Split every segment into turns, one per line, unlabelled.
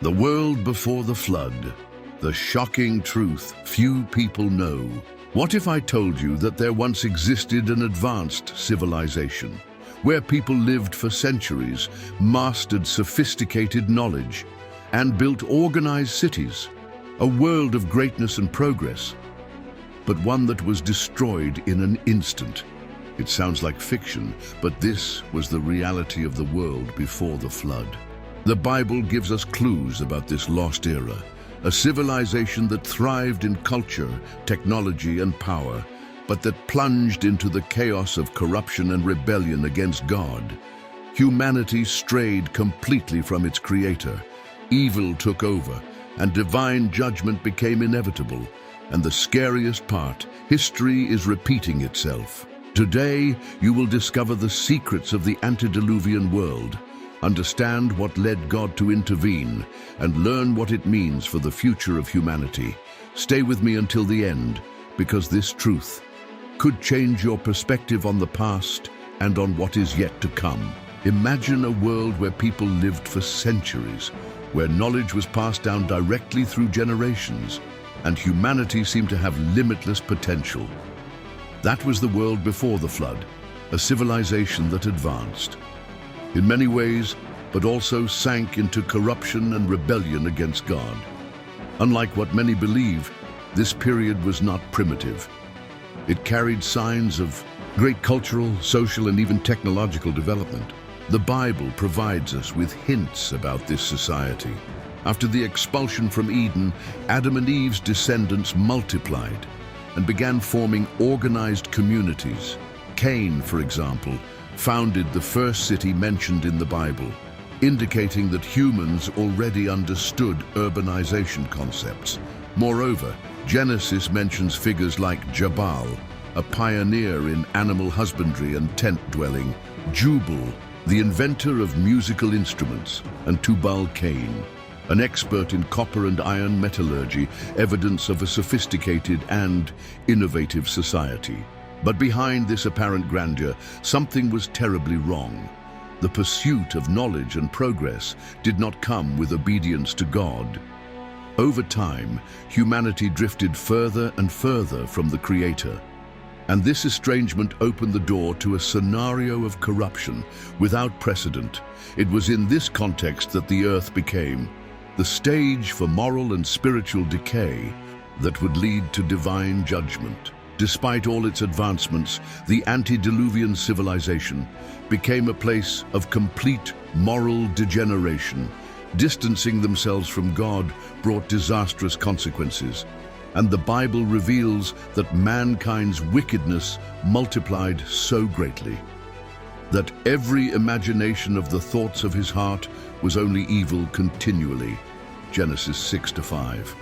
The world before the flood. The shocking truth few people know. What if I told you that there once existed an advanced civilization, where people lived for centuries, mastered sophisticated knowledge, and built organized cities, a world of greatness and progress, but one that was destroyed in an instant? It sounds like fiction, but this was the reality of the world before the flood. The Bible gives us clues about this lost era, a civilization that thrived in culture, technology, and power, but that plunged into the chaos of corruption and rebellion against God. Humanity strayed completely from its creator. Evil took over, and divine judgment became inevitable. And the scariest part, history is repeating itself. Today, you will discover the secrets of the antediluvian world, understand what led God to intervene, and learn what it means for the future of humanity. Stay with me until the end, because this truth could change your perspective on the past and on what is yet to come. Imagine a world where people lived for centuries, where knowledge was passed down directly through generations, and humanity seemed to have limitless potential. That was the world before the flood, a civilization that advanced in many ways, but also sank into corruption and rebellion against God. Unlike what many believe, this period was not primitive. It carried signs of great cultural, social, and even technological development. The Bible provides us with hints about this society. After the expulsion from Eden, Adam and Eve's descendants multiplied and began forming organized communities. Cain, for example, founded the first city mentioned in the Bible, indicating that humans already understood urbanization concepts. Moreover, Genesis mentions figures like Jabal, a pioneer in animal husbandry and tent dwelling, Jubal, the inventor of musical instruments, and Tubal-Cain, an expert in copper and iron metallurgy, evidence of a sophisticated and innovative society. But behind this apparent grandeur, something was terribly wrong. The pursuit of knowledge and progress did not come with obedience to God. Over time, humanity drifted further and further from the Creator. And this estrangement opened the door to a scenario of corruption without precedent. It was in this context that the earth became the stage for moral and spiritual decay that would lead to divine judgment. Despite all its advancements, the antediluvian civilization became a place of complete moral degeneration. Distancing themselves from God brought disastrous consequences, and the Bible reveals that mankind's wickedness multiplied so greatly that every imagination of the thoughts of his heart was only evil continually. Genesis 6-5.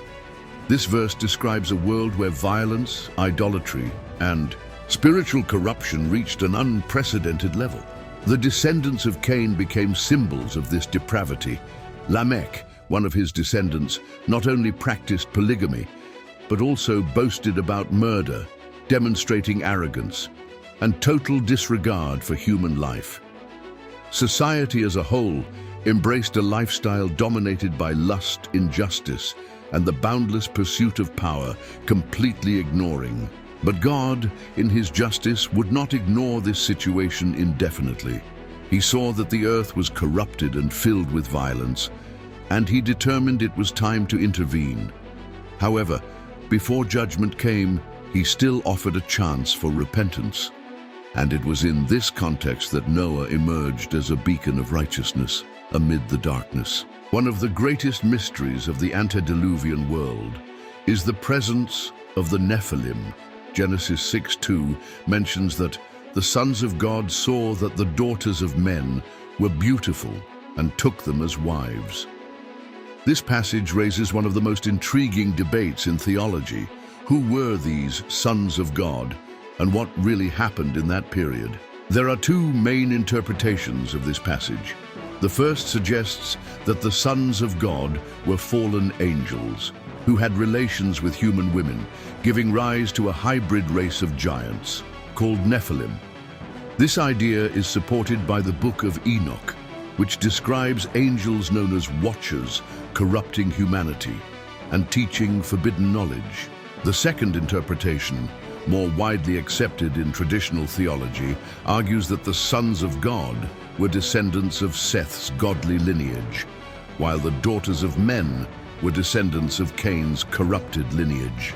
This verse describes a world where violence, idolatry, and spiritual corruption reached an unprecedented level. The descendants of Cain became symbols of this depravity. Lamech, one of his descendants, not only practiced polygamy, but also boasted about murder, demonstrating arrogance and total disregard for human life. Society as a whole embraced a lifestyle dominated by lust, injustice, and the boundless pursuit of power, completely ignoring. But God, in his justice, would not ignore this situation indefinitely. He saw that the earth was corrupted and filled with violence, and he determined it was time to intervene. However, before judgment came, he still offered a chance for repentance. And it was in this context that Noah emerged as a beacon of righteousness amid the darkness. One of the greatest mysteries of the antediluvian world is the presence of the Nephilim. Genesis 6:2 mentions that the sons of God saw that the daughters of men were beautiful and took them as wives. This passage raises one of the most intriguing debates in theology. Who were these sons of God, and what really happened in that period? There are two main interpretations of this passage. The first suggests that the sons of God were fallen angels who had relations with human women, giving rise to a hybrid race of giants called Nephilim. This idea is supported by the Book of Enoch, which describes angels known as watchers corrupting humanity and teaching forbidden knowledge. The second interpretation, more widely accepted in traditional theology, argues that the sons of God were descendants of Seth's godly lineage, while the daughters of men were descendants of Cain's corrupted lineage.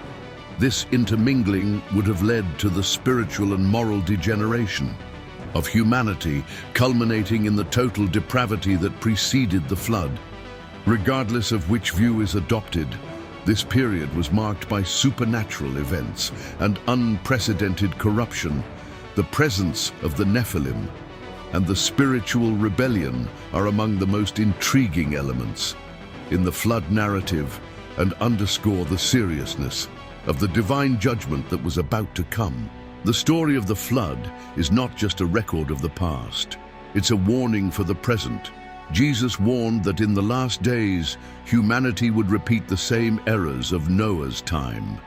This intermingling would have led to the spiritual and moral degeneration of humanity, culminating in the total depravity that preceded the flood. Regardless of which view is adopted, this period was marked by supernatural events and unprecedented corruption. The presence of the Nephilim and the spiritual rebellion are among the most intriguing elements in the flood narrative and underscore the seriousness of the divine judgment that was about to come. The story of the flood is not just a record of the past, it's a warning for the present. Jesus warned that in the last days, humanity would repeat the same errors of Noah's time: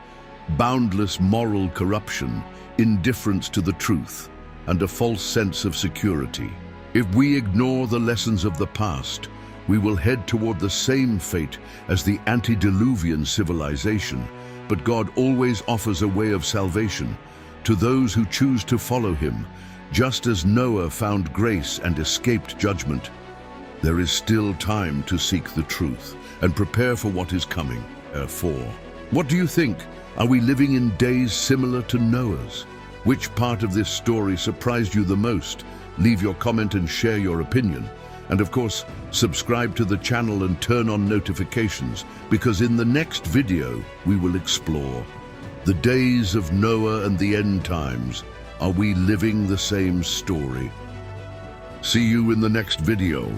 boundless moral corruption, indifference to the truth, and a false sense of security. If we ignore the lessons of the past, we will head toward the same fate as the Antediluvian civilization, but God always offers a way of salvation to those who choose to follow him. Just as Noah found grace and escaped judgment, there is still time to seek the truth and prepare for what is coming. What do you think? Are we living in days similar to Noah's? Which part of this story surprised you the most? Leave your comment and share your opinion. And of course, subscribe to the channel and turn on notifications, because in the next video, we will explore the days of Noah and the end times. Are we living the same story? See you in the next video.